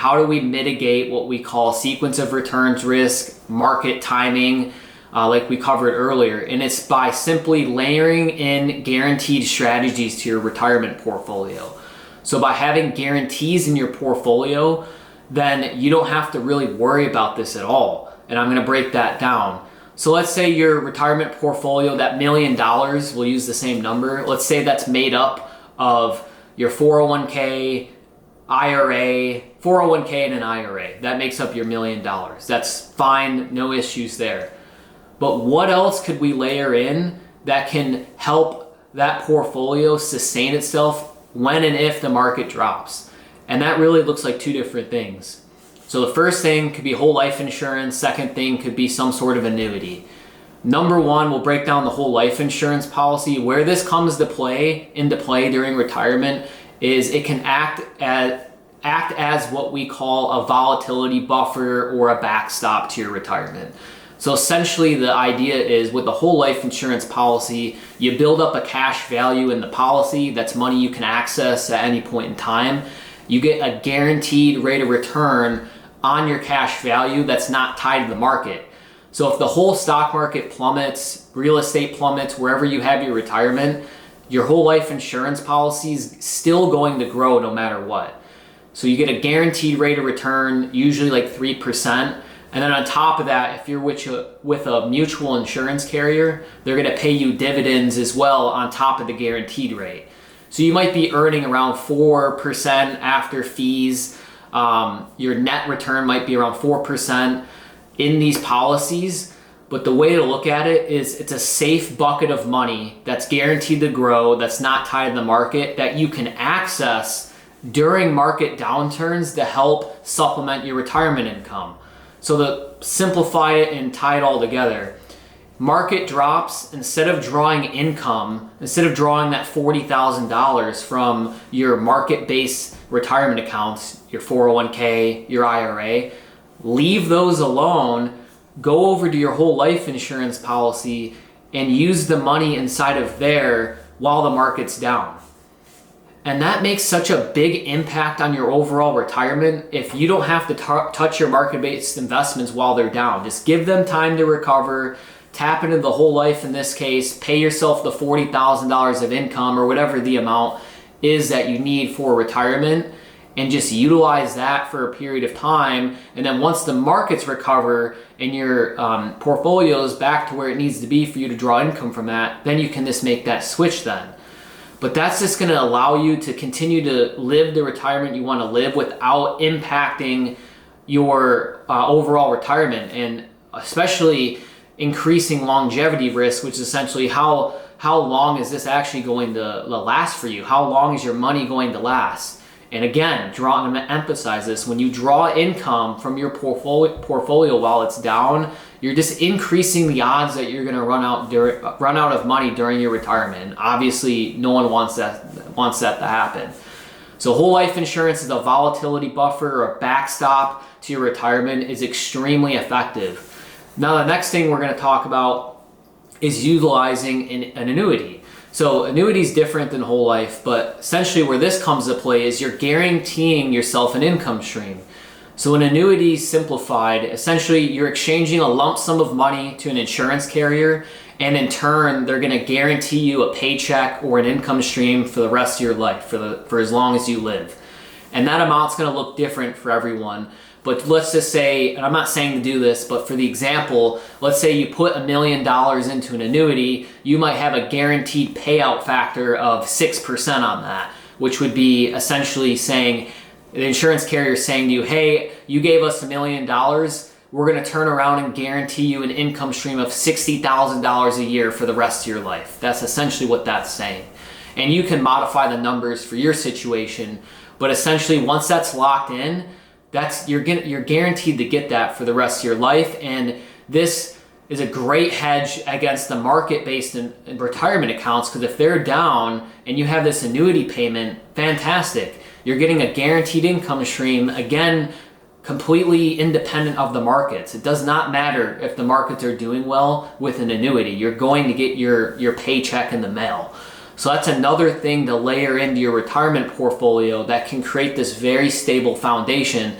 How do we mitigate what we call sequence of returns risk, market timing, like we covered earlier? And it's by simply layering in guaranteed strategies to your retirement portfolio. So by having guarantees in your portfolio, then you don't have to really worry about this at all. And I'm going to break that down. So let's say your retirement portfolio, that $1 million, we'll use the same number. Let's say that's made up of your 401k, IRA, 401k and an IRA. That makes up your $1 million. That's fine, no issues there. But what else could we layer in that can help that portfolio sustain itself when and if the market drops? And that really looks like two different things. So the first thing could be whole life insurance. Second thing could be some sort of annuity. Number one, we'll break down the whole life insurance policy. Where this comes into play during retirement is it can act as what we call a volatility buffer or a backstop to your retirement. So essentially the idea is with the whole life insurance policy, you build up a cash value in the policy. That's money you can access at any point in time. You get a guaranteed rate of return on your cash value that's not tied to the market. So if the whole stock market plummets, real estate plummets, wherever you have your retirement, your whole life insurance policy is still going to grow no matter what. So you get a guaranteed rate of return, usually like 3%. And then on top of that, if you're with a mutual insurance carrier, they're going to pay you dividends as well on top of the guaranteed rate. So you might be earning around 4% after fees. Your net return might be around 4% in these policies. But the way to look at it is it's a safe bucket of money that's guaranteed to grow, that's not tied to the market, that you can access during market downturns to help supplement your retirement income. So to simplify it and tie it all together, market drops, instead of drawing income, instead of drawing that $40,000 from your market-based retirement accounts, your 401k, your IRA, leave those alone, go over to your whole life insurance policy and use the money inside of there while the market's down. And that makes such a big impact on your overall retirement if you don't have to touch your market-based investments while they're down. Just give them time to recover, tap into the whole life in this case, pay yourself the $40,000 of income or whatever the amount is that you need for retirement, and just utilize that for a period of time. And then once the markets recover and your portfolio is back to where it needs to be for you to draw income from that, then you can just make that switch then. But that's just going to allow you to continue to live the retirement you want to live without impacting your overall retirement, and especially increasing longevity risk, which is essentially how long is this actually going to last for you? How long is your money going to last? And again, I'm going to emphasize this, when you draw income from your portfolio while it's down, you're just increasing the odds that you're going to run out of money during your retirement. And obviously, no one wants that to happen. So whole life insurance is a volatility buffer or a backstop to your retirement, is extremely effective. Now, the next thing we're going to talk about is utilizing an annuity. So annuity is different than whole life, but essentially where this comes to play is you're guaranteeing yourself an income stream. So an annuity simplified, essentially you're exchanging a lump sum of money to an insurance carrier, and in turn they're going to guarantee you a paycheck or an income stream for the rest of your life, for as long as you live. And that amount's going to look different for everyone. But let's just say, and I'm not saying to do this, but for the example, let's say you put $1 million into an annuity, you might have a guaranteed payout factor of 6% on that, which would be essentially saying, the insurance carrier is saying to you, hey, you gave us $1 million, we're going to turn around and guarantee you an income stream of $60,000 a year for the rest of your life. That's essentially what that's saying. And you can modify the numbers for your situation, but essentially once that's locked in, you're guaranteed to get that for the rest of your life. And this is a great hedge against the market-based and retirement accounts, because if they're down and you have this annuity payment, fantastic. You're getting a guaranteed income stream, again, completely independent of the markets. It does not matter if the markets are doing well with an annuity. You're going to get your paycheck in the mail. So that's another thing to layer into your retirement portfolio that can create this very stable foundation